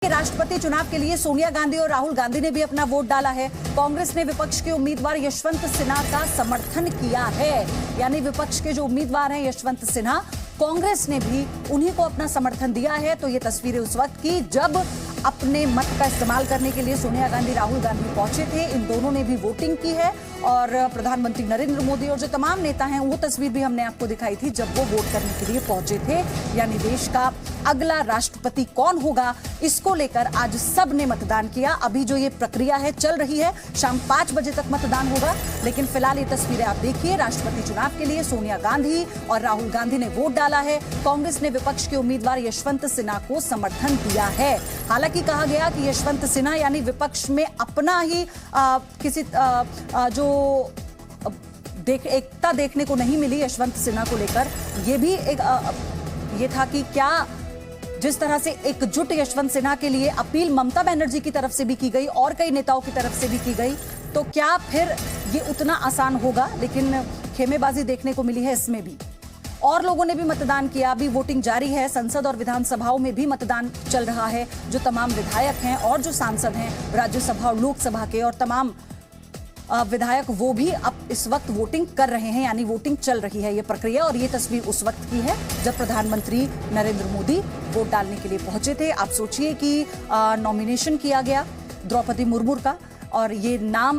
राष्ट्रपति चुनाव के लिए सोनिया गांधी और राहुल गांधी ने भी अपना वोट डाला है। कांग्रेस ने विपक्ष के उम्मीदवार यशवंत सिन्हा का समर्थन किया है, यानी विपक्ष के जो उम्मीदवार हैं यशवंत सिन्हा, कांग्रेस ने भी उन्हीं को अपना समर्थन दिया है। तो ये तस्वीरें उस वक्त की जब अपने मत का इस्तेमाल करने के लिए सोनिया गांधी राहुल गांधी पहुंचे थे। इन दोनों ने भी वोटिंग की है और प्रधानमंत्री नरेंद्र मोदी और जो तमाम नेता हैं वो तस्वीर भी हमने आपको दिखाई थी जब वो वोट करने के लिए पहुंचे थे। यानी देश का अगला राष्ट्रपति कौन होगा, इसको लेकर आज सब ने मतदान किया। अभी जो ये प्रक्रिया है चल रही है, शाम 5 बजे तक मतदान होगा, लेकिन फिलहाल ये तस्वीरें आप देखिए। राष्ट्रपति चुनाव के लिए सोनिया गांधी और राहुल गांधी ने वोट डाला है। कांग्रेस ने विपक्ष के उम्मीदवार यशवंत सिन्हा को समर्थन दिया है। हालांकि कहा गया कि यशवंत सिन्हा यानी विपक्ष में अपना ही एकता देखने को नहीं मिली यशवंत सिन्हा को लेकर। ये भी ये था कि क्या जिस तरह से एकजुट यशवंत सिन्हा के लिए अपील ममता बनर्जी की तरफ से भी की गई और कई नेताओं की तरफ से भी की गई, तो क्या फिर ये उतना आसान होगा। लेकिन खेमेबाजी देखने को मिली है इसमें भी। और लोगों ने भी मतदान किया, अभी वोटिंग जारी है। संसद और विधानसभाओं में भी मतदान चल रहा है। जो तमाम विधायक हैं और जो सांसद हैं राज्यसभा और लोकसभा के और तमाम विधायक, वो भी अब इस वक्त वोटिंग कर रहे हैं, यानी वोटिंग चल रही है ये प्रक्रिया। और ये तस्वीर उस वक्त की है जब प्रधानमंत्री नरेंद्र मोदी वोट डालने के लिए पहुंचे थे। आप सोचिए कि नॉमिनेशन किया गया द्रौपदी मुर्मू का और ये नाम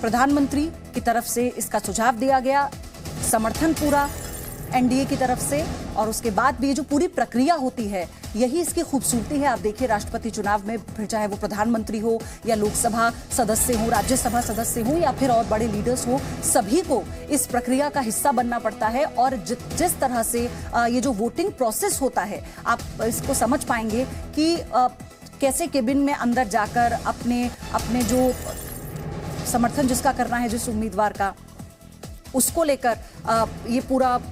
प्रधानमंत्री की तरफ से इसका सुझाव दिया गया, समर्थन पूरा एनडीए की तरफ से। और उसके बाद भी ये जो पूरी प्रक्रिया होती है, यही इसकी खूबसूरती है। आप देखिए राष्ट्रपति चुनाव में फिर चाहे वो प्रधानमंत्री हो या लोकसभा सदस्य हो, राज्यसभा सदस्य हो या फिर और बड़े लीडर्स हो, सभी को इस प्रक्रिया का हिस्सा बनना पड़ता है। और जिस तरह से ये जो वोटिंग प्रोसेस होता है, आप इसको समझ पाएंगे कि कैसे केबिन में अंदर जाकर अपने जो समर्थन जिसका करना है, जिस उम्मीदवार का, उसको लेकर ये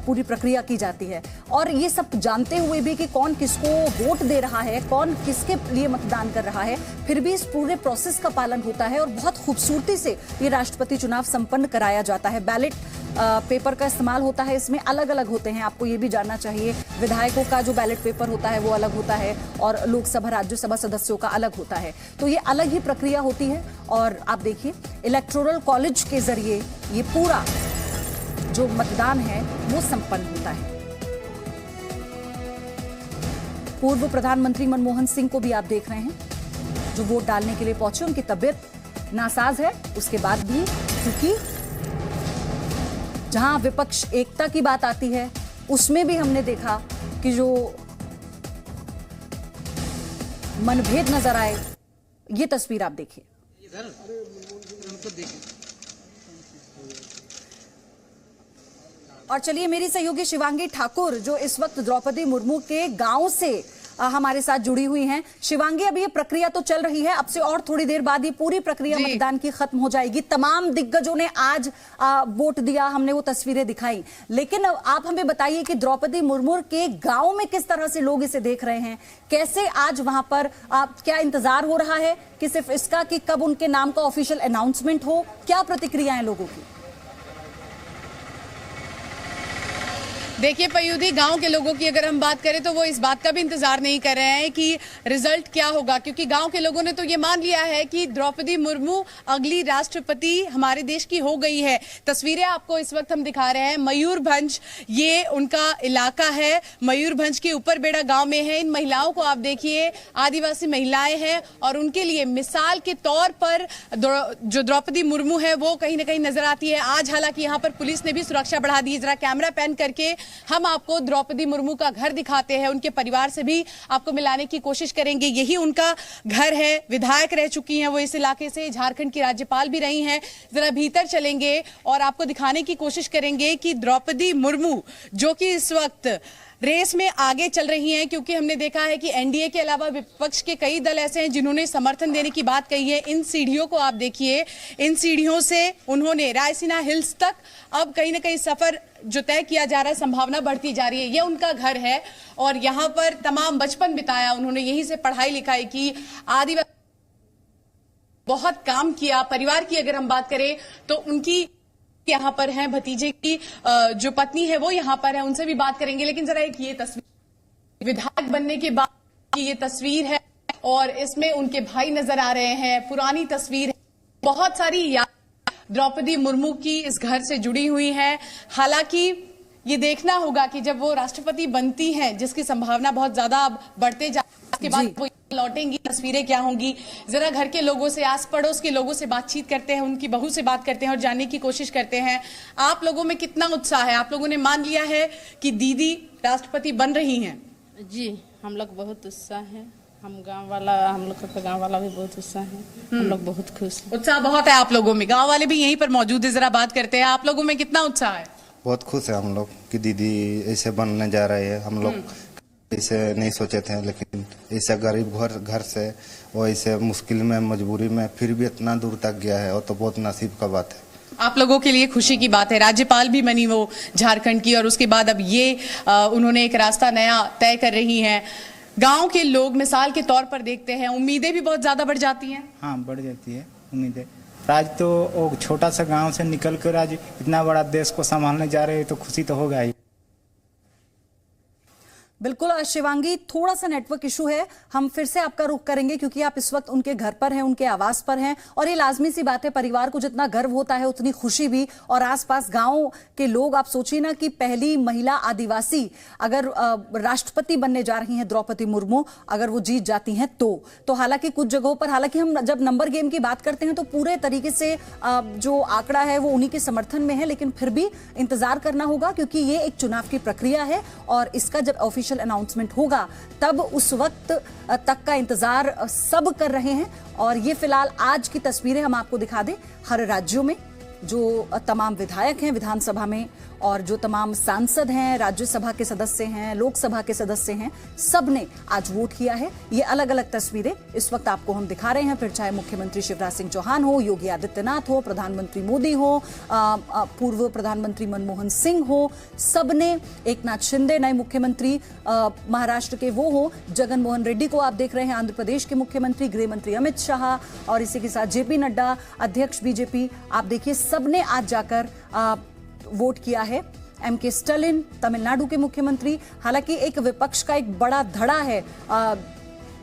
पूरी प्रक्रिया की जाती है। और ये सब जानते हुए भी कि कौन किसको वोट दे रहा है, कौन किसके लिए मतदान कर रहा है, फिर भी इस पूरे प्रोसेस का पालन होता है और बहुत खूबसूरती से ये राष्ट्रपति चुनाव संपन्न कराया जाता है। बैलेट पेपर का इस्तेमाल होता है, इसमें अलग अलग होते हैं, आपको ये भी जानना चाहिए। विधायकों का जो बैलेट पेपर होता है वो अलग होता है और लोकसभा राज्यसभा सदस्यों का अलग होता है। तो ये अलग ही प्रक्रिया होती है। और आप देखिए इलेक्टोरल कॉलेज के जरिए ये पूरा जो मतदान है वो संपन्न होता है। पूर्व प्रधानमंत्री मनमोहन सिंह को भी आप देख रहे हैं जो वोट डालने के लिए पहुंचे। उनकी तबीयत नासाज है, उसके बाद भी, क्योंकि जहां विपक्ष एकता की बात आती है उसमें भी हमने देखा कि जो मनभेद नजर आए। ये तस्वीर आप देखिए। और चलिए मेरी सहयोगी शिवांगी ठाकुर जो इस वक्त द्रौपदी मुर्मू के गांव से हमारे साथ जुड़ी हुई हैं। शिवांगी, अभी ये प्रक्रिया तो चल रही है, अब से और थोड़ी देर बाद ये पूरी प्रक्रिया मतदान की खत्म हो जाएगी। तमाम दिग्गजों ने आज वोट दिया, हमने वो तस्वीरें दिखाई। लेकिन आप हमें बताइए कि द्रौपदी मुर्मू के गांव में किस तरह से लोग इसे देख रहे हैं, कैसे आज वहां पर क्या इंतजार हो रहा है कि सिर्फ इसका कि कब उनके नाम का ऑफिशियल अनाउंसमेंट हो, क्या प्रतिक्रिया है लोगों की? देखिए पयूदी, गांव के लोगों की अगर हम बात करें तो वो इस बात का भी इंतजार नहीं कर रहे हैं कि रिजल्ट क्या होगा, क्योंकि गांव के लोगों ने तो ये मान लिया है कि द्रौपदी मुर्मू अगली राष्ट्रपति हमारे देश की हो गई है। तस्वीरें आपको इस वक्त हम दिखा रहे हैं, मयूरभंज ये उनका इलाका है। मयूरभंज के ऊपर बेड़ा गांव में है। इन महिलाओं को आप देखिए, आदिवासी महिलाएं हैं और उनके लिए मिसाल के तौर पर जो द्रौपदी मुर्मू है वो कहीं ना कहीं नजर आती है। आज हालांकि यहाँ पर पुलिस ने भी सुरक्षा बढ़ा दी है। जरा कैमरा पैन करके हम आपको द्रौपदी मुर्मू का घर दिखाते हैं, उनके परिवार से भी आपको मिलाने की कोशिश करेंगे। यही उनका घर है। विधायक रह चुकी हैं वो इस इलाके से, झारखंड की राज्यपाल भी रही हैं। जरा भीतर चलेंगे और आपको दिखाने की कोशिश करेंगे कि द्रौपदी मुर्मू जो कि इस वक्त रेस में आगे चल रही हैं, क्योंकि हमने देखा है कि एनडीए के अलावा विपक्ष के कई दल ऐसे हैं जिन्होंने समर्थन देने की बात कही है। इन सीढ़ियों को आप देखिए, इन सीढ़ियों से उन्होंने रायसीना हिल्स तक अब कहीं ना कहीं सफर जो तय किया जा रहा है, संभावना बढ़ती जा रही है। ये उनका घर है और यहाँ पर तमाम बचपन बिताया उन्होंने, यहीं से पढ़ाई लिखाई की, आदिवासी बहुत काम किया। परिवार की अगर हम बात करें तो उनकी यहाँ पर हैं, भतीजे की जो पत्नी है वो यहाँ पर है, उनसे भी बात करेंगे। लेकिन जरा एक ये तस्वीर, विधायक बनने के बाद की ये तस्वीर है और इसमें उनके भाई नजर आ रहे हैं। पुरानी तस्वीर है, बहुत सारी याद द्रौपदी मुर्मू की इस घर से जुड़ी हुई है। हालांकि ये देखना होगा कि जब वो राष्ट्रपति बनती हैं, जिसकी संभावना बहुत ज्यादा बढ़ते जा, उसके बाद वो लौटेंगी, तस्वीरें क्या होंगी। जरा घर के लोगों से, आस पड़ोस के लोगों से बातचीत करते हैं, उनकी बहू से बात करते हैं और जानने की कोशिश करते हैं आप लोगों में कितना उत्साह है। आप लोगों ने मान लिया है कि दीदी राष्ट्रपति बन रही हैं? जी, हम लोग बहुत उत्साह है। हम लोग का गांव वाला भी बहुत उत्साह है। हम लोग बहुत खुश हैं। उत्साह बहुत है आप लोगों में, गांव वाले भी यहीं पर मौजूद है। जरा बात करते हैं, आप लोगों में कितना उत्साह है? बहुत खुश है हम लोग कि दीदी ऐसे बनने जा रही है। हम लोग ऐसे नहीं सोचे थे, लेकिन ऐसे गरीब घर से वो ऐसे मुश्किल में, मजबूरी में फिर भी इतना दूर तक गया है, और तो बहुत नसीब का बात है। आप लोगों के लिए खुशी की बात है। राज्यपाल भी बनी वो झारखंड की, और उसके बाद अब ये उन्होंने एक रास्ता नया तय कर रही हैं। गांव के लोग मिसाल के तौर पर देखते हैं, उम्मीदें भी बहुत ज्यादा बढ़ जाती हैं। हाँ, बढ़ जाती है उम्मीदें। आज तो वो छोटा सा गांव से निकल कर आज इतना बड़ा देश को संभालने जा रहे हैं, तो खुशी तो होगा ही। बिल्कुल शिवांगी, थोड़ा सा नेटवर्क इशू है, हम फिर से आपका रुख करेंगे क्योंकि आप इस वक्त उनके घर पर हैं, उनके आवास पर हैं, और ये लाजमी सी बात है, परिवार को जितना गर्व होता है उतनी खुशी भी। और आसपास गांव के लोग, आप सोचिए ना कि पहली महिला आदिवासी अगर राष्ट्रपति बनने जा रही हैं द्रौपदी मुर्मू, अगर वो जीत जाती हैं तो हालांकि कुछ जगहों पर, हालांकि हम जब नंबर गेम की बात करते हैं तो पूरे तरीके से जो आंकड़ा है वो उन्हीं के समर्थन में है, लेकिन फिर भी इंतजार करना होगा क्योंकि ये एक चुनाव की प्रक्रिया है और इसका जब ऑफिशियल अनाउंसमेंट होगा तब उस वक्त तक का इंतजार सब कर रहे हैं। और ये फिलहाल आज की तस्वीरें हम आपको दिखा दें। हर राज्यों में जो तमाम विधायक हैं विधानसभा में, और जो तमाम सांसद हैं, राज्यसभा के सदस्य हैं, लोकसभा के सदस्य हैं, सब ने आज वोट किया है। ये अलग अलग तस्वीरें इस वक्त आपको हम दिखा रहे हैं। फिर चाहे मुख्यमंत्री शिवराज सिंह चौहान हो, योगी आदित्यनाथ हो, प्रधानमंत्री मोदी हो, पूर्व प्रधानमंत्री मनमोहन सिंह हो, सब ने, एक नाथ शिंदे नए मुख्यमंत्री महाराष्ट्र के वो हो, जगन मोहन रेड्डी को आप देख रहे हैं आंध्र प्रदेश के मुख्यमंत्री, गृह मंत्री अमित शाह, और इसी के साथ जेपी नड्डा अध्यक्ष बीजेपी, आप देखिए सबने आज जाकर वोट किया है। एमके स्टालिन तमिलनाडु के मुख्यमंत्री। हालांकि एक विपक्ष का एक बड़ा धड़ा है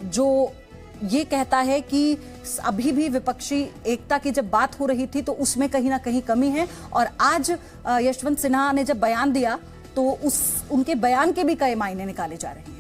जो ये कहता है कि अभी भी विपक्षी एकता की जब बात हो रही थी तो उसमें कहीं ना कहीं कमी है, और आज यशवंत सिन्हा ने जब बयान दिया तो उनके बयान के भी कई मायने निकाले जा रहे हैं।